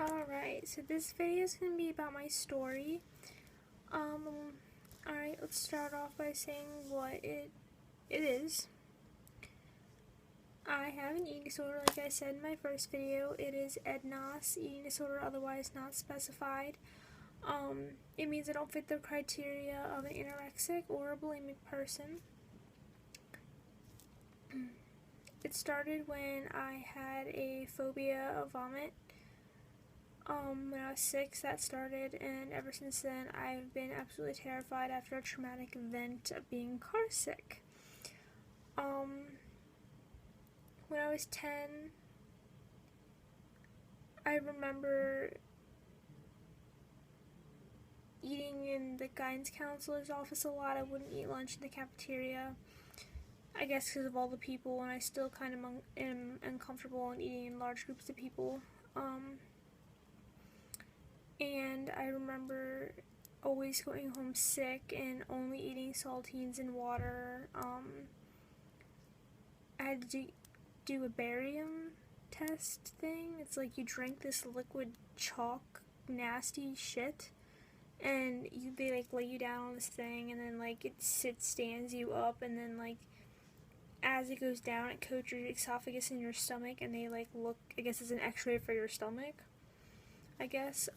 Alright, so this video is going to be about my story. Alright, let's start off by saying what it is. I have an eating disorder, like I said in my first video. It is EDNOS, eating disorder otherwise not specified. It means I don't fit the criteria of an anorexic or a bulimic person. It started when I had a phobia of vomit. When I was 6, that started, and ever since then I've been absolutely terrified after a traumatic event of being car sick. When I was 10, I remember eating in the guidance counselor's office a lot. I wouldn't eat lunch in the cafeteria, I guess because of all the people, and I still kind of am uncomfortable in eating in large groups of people. And I remember always going home sick and only eating saltines and water. I had to do a barium test thing. It's like you drink this liquid chalk nasty shit, and they like lay you down on this thing, and then like it stands you up, and then like as it goes down it coats your esophagus and your stomach, and they like look, I guess it's an x-ray for your stomach, I guess.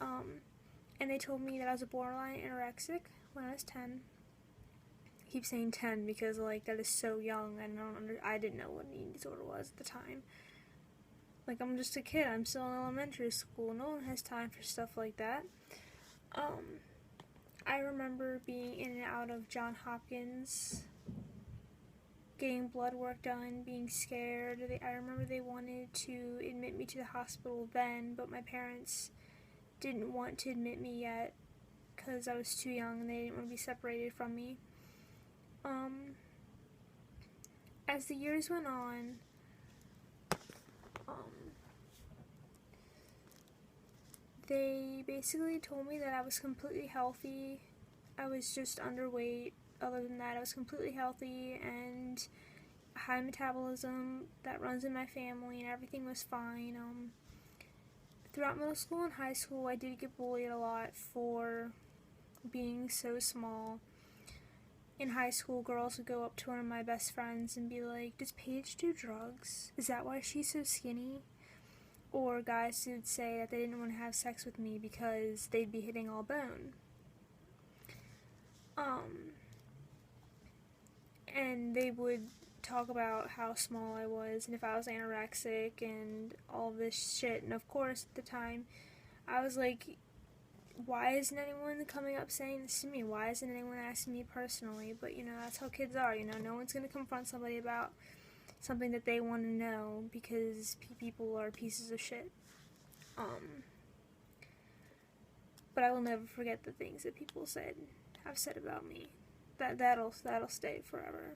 And they told me that I was a borderline anorexic when I was 10. I keep saying 10 because like that is so young, and I didn't know what an eating disorder was at the time. Like, I'm just a kid, I'm still in elementary school, no one has time for stuff like that. I remember being in and out of Johns Hopkins, getting blood work done, being scared. I remember they wanted to admit me to the hospital then, but my parents didn't want to admit me yet because I was too young and they didn't want to be separated from me. As the years went on, they basically told me that I was completely healthy. I was just underweight. Other than that, I was completely healthy and high metabolism that runs in my family, and everything was fine. Throughout middle school and high school, I did get bullied a lot for being so small. In high school, girls would go up to one of my best friends and be like, "Does Paige do drugs? Is that why she's so skinny?" Or guys would say that they didn't want to have sex with me because they'd be hitting all bone. And they would talk about how small I was and if I was anorexic and all this shit. And of course, at the time, I was like, why isn't anyone coming up saying this to me? Why isn't anyone asking me personally? But, you know, that's how kids are, you know. No one's going to confront somebody about something that they want to know because people are pieces of shit. But I will never forget the things that people have said about me. That'll stay forever.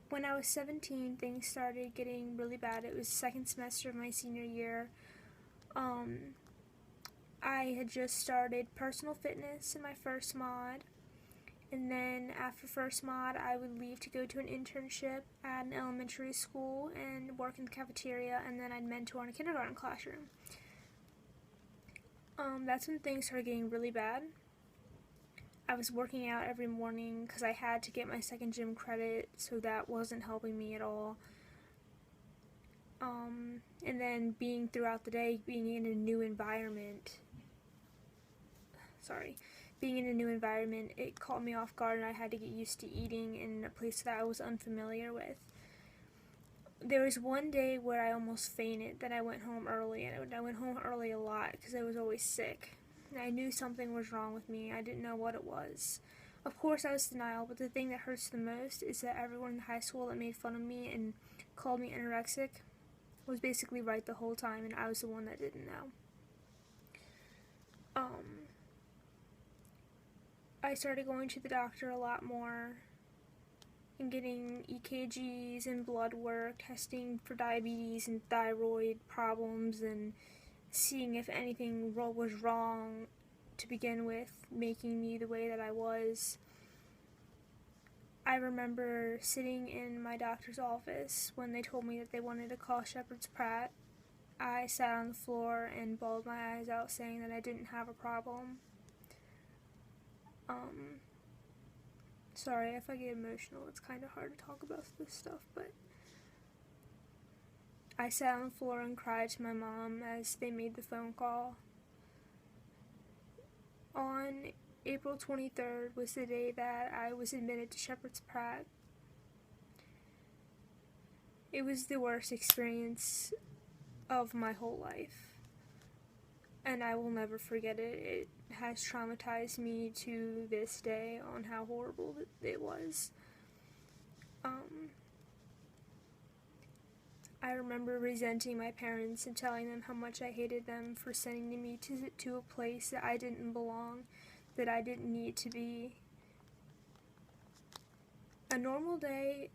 When I was 17, things started getting really bad. It was second semester of my senior year. I had just started personal fitness in my first mod, and then after first mod I would leave to go to an internship at an elementary school and work in the cafeteria, and then I'd mentor in a kindergarten classroom. That's when things started getting really bad. I was working out every morning because I had to get my second gym credit, so that wasn't helping me at all. And then being throughout the day, being in a new environment, it caught me off guard, and I had to get used to eating in a place that I was unfamiliar with. There was one day where I almost fainted, then I went home early, and I went home early a lot because I was always sick. And I knew something was wrong with me. I didn't know what it was. Of course, I was denial, but the thing that hurts the most is that everyone in high school that made fun of me and called me anorexic was basically right the whole time, and I was the one that didn't know. I started going to the doctor a lot more and getting EKGs and blood work, testing for diabetes and thyroid problems, and seeing if anything was wrong to begin with, making me the way that I was. I remember sitting in my doctor's office when they told me that they wanted to call Shepherd's Pratt. I sat on the floor and bawled my eyes out saying that I didn't have a problem. Sorry if I get emotional, it's kind of hard to talk about this stuff, but I sat on the floor and cried to my mom as they made the phone call. On April 23rd was the day that I was admitted to Shepherd's Pratt. It was the worst experience of my whole life, and I will never forget it. It has traumatized me to this day on how horrible it was. I remember resenting my parents and telling them how much I hated them for sending me to a place that I didn't belong, that I didn't need to be. A normal day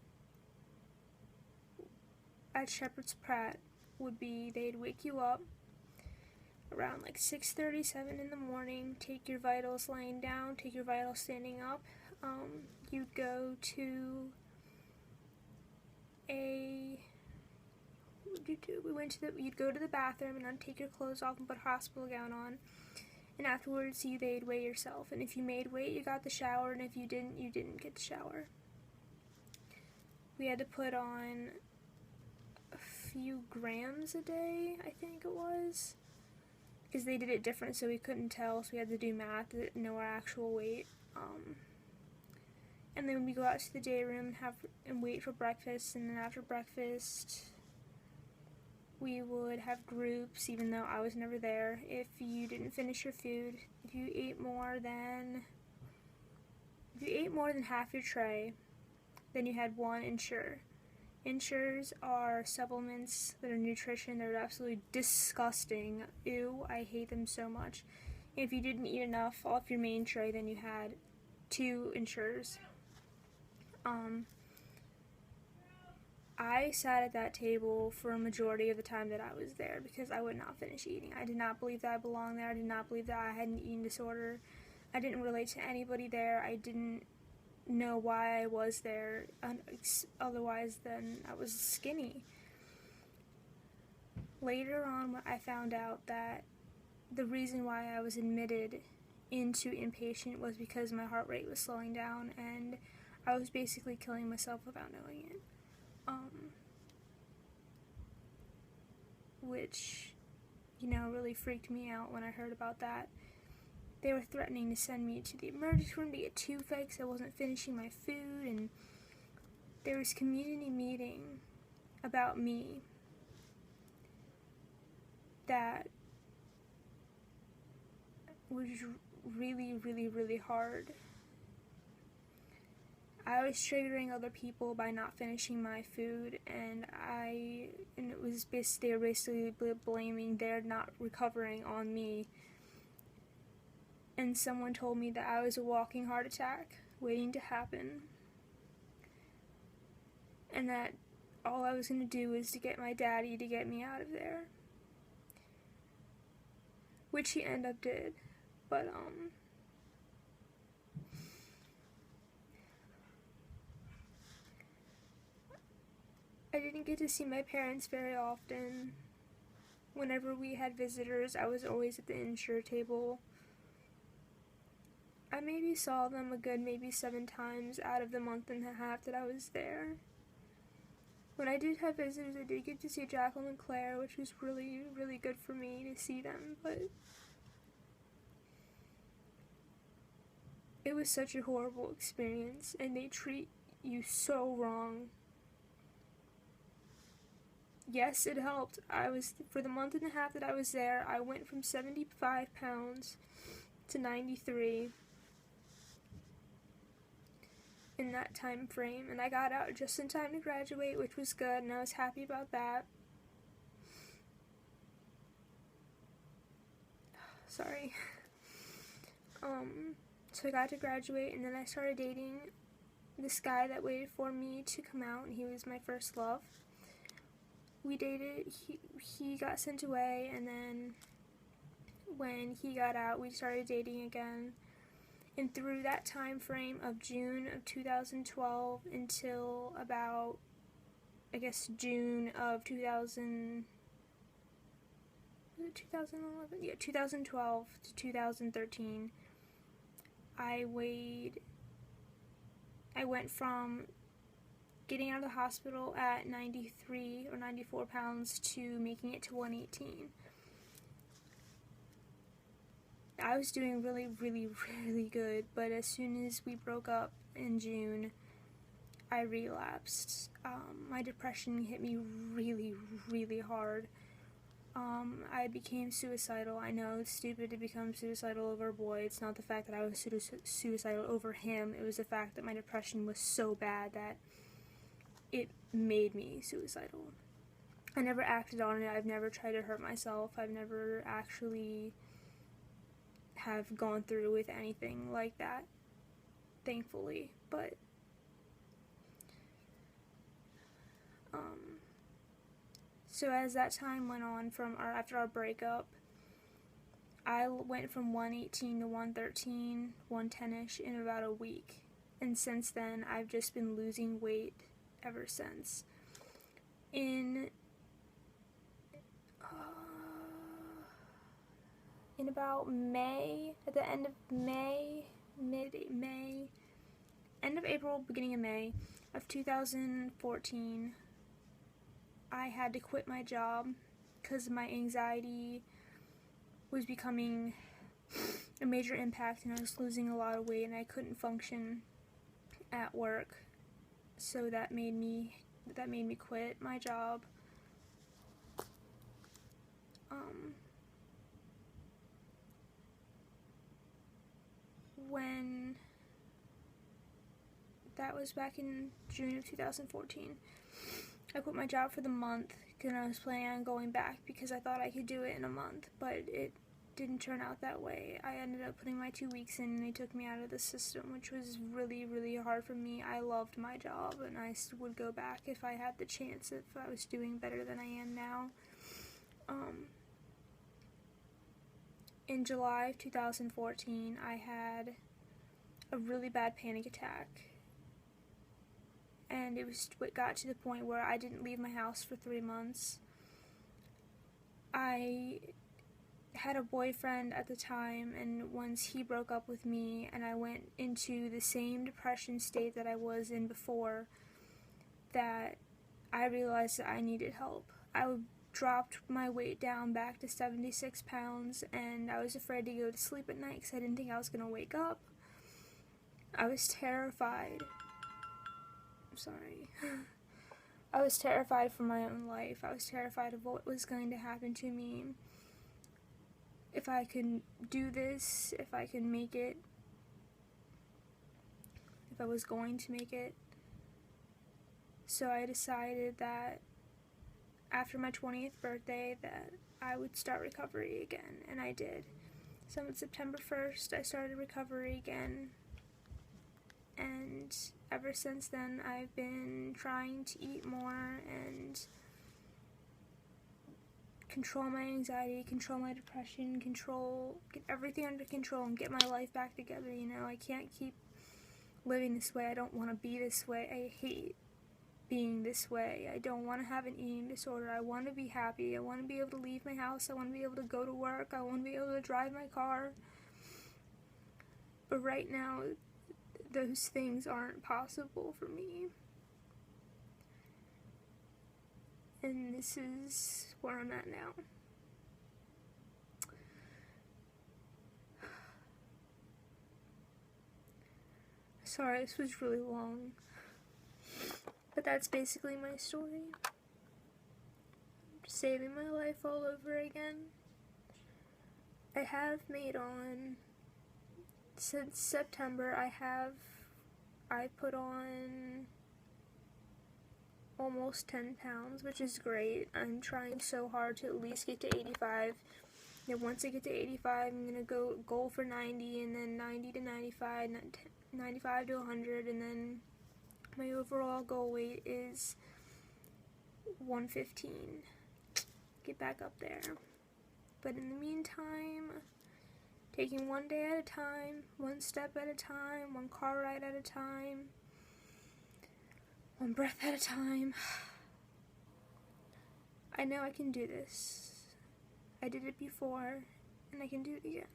at Shepherd's Pratt would be they'd wake you up around like 6:37 in the morning, take your vitals laying down, take your vitals standing up. You'd go to you'd go to the bathroom and then take your clothes off and put a hospital gown on, and afterwards they'd weigh yourself, and if you made weight you got the shower, and if you didn't get the shower. We had to put on a few grams a day, I think it was, because they did it different so we couldn't tell, so we had to do math to know our actual weight. And then we go out to the day room and wait for breakfast, and then after breakfast we would have groups, even though I was never there. If you didn't finish your food, if you ate more than half your tray, then you had one Ensure. Ensures are supplements that are nutrition. They're absolutely disgusting. Ew, I hate them so much. If you didn't eat enough off your main tray, then you had 2 Ensures. I sat at that table for a majority of the time that I was there because I would not finish eating. I did not believe that I belonged there. I did not believe that I had an eating disorder. I didn't relate to anybody there. I didn't know why I was there otherwise than I was skinny. Later on, I found out that the reason why I was admitted into inpatient was because my heart rate was slowing down and I was basically killing myself without knowing it. Which, really freaked me out when I heard about that. They were threatening to send me to the emergency room to get tube fed because I wasn't finishing my food, and there was community meeting about me that was really, really, really hard. I was triggering other people by not finishing my food, and they were basically blaming their not recovering on me. And someone told me that I was a walking heart attack waiting to happen, and that all I was going to do was to get my daddy to get me out of there, which he ended up did, but I didn't get to see my parents very often. Whenever we had visitors, I was always at the Ensure table. I maybe saw them a good 7 times out of the month and a half that I was there. When I did have visitors, I did get to see Jacqueline and Claire, which was really, really good for me to see them, but it was such a horrible experience, and they treat you so wrong. Yes, it helped. For the month and a half that I was there, I went from 75 pounds to 93 in that time frame, and I got out just in time to graduate, which was good, and I was happy about that. Sorry. So I got to graduate, and then I started dating this guy that waited for me to come out, and he was my first love. We dated, he got sent away, and then when he got out, we started dating again. And through that time frame of June of 2012 until about, I guess, June of 2011? Yeah, 2012 to 2013, I went from getting out of the hospital at 93 or 94 pounds to making it to 118. I was doing really, really, really good, but as soon as we broke up in June, I relapsed. My depression hit me really, really hard. I became suicidal. I know it's stupid to become suicidal over a boy. It's not the fact that I was suicidal over him. It was the fact that my depression was so bad that it made me suicidal. I never acted on it. I've never tried to hurt myself. I've never actually have gone through with anything like that, thankfully. But so as that time went on after our breakup, I went from 118 to 113, 110-ish in about a week. And since then, I've just been losing weight ever since. In about May, at the end of May, end of April, beginning of May of 2014, I had to quit my job because my anxiety was becoming a major impact and I was losing a lot of weight and I couldn't function at work. So that made me quit my job. When that was back in June of 2014. I quit my job for the month because I was planning on going back because I thought I could do it in a month, but it didn't turn out that way. I ended up putting my 2 weeks in and they took me out of the system, which was really, really hard for me. I loved my job and I would go back if I had the chance, if I was doing better than I am now. In July of 2014, I had a really bad panic attack. And it got to the point where I didn't leave my house for 3 months. I had a boyfriend at the time, and once he broke up with me and I went into the same depression state that I was in before, that I realized that I needed help. I dropped my weight down back to 76 pounds, and I was afraid to go to sleep at night because I didn't think I was going to wake up. I was terrified. I'm sorry. I was terrified for my own life. I was terrified of what was going to happen to me. If I could do this, if I could make it, if I was going to make it. So I decided that after my 20th birthday that I would start recovery again, and I did. So on September 1st, I started recovery again, and ever since then, I've been trying to eat more and control my anxiety, control my depression, get everything under control and get my life back together, you know. I can't keep living this way. I don't want to be this way. I hate being this way. I don't want to have an eating disorder. I want to be happy. I want to be able to leave my house. I want to be able to go to work. I want to be able to drive my car. But right now, those things aren't possible for me. And this is where I'm at now. Sorry, this was really long. But that's basically my story. Saving my life all over again. I have made on, since September, I put on almost 10 pounds, which is great. I'm trying so hard to at least get to 85. And once I get to 85, I'm going to goal for 90, and then 90 to 95, 95 to 100, and then my overall goal weight is 115. Get back up there. But in the meantime, Taking one day at a time, one step at a time, one car ride at a time, one breath at a time. I know I can do this. I did it before, and I can do it again.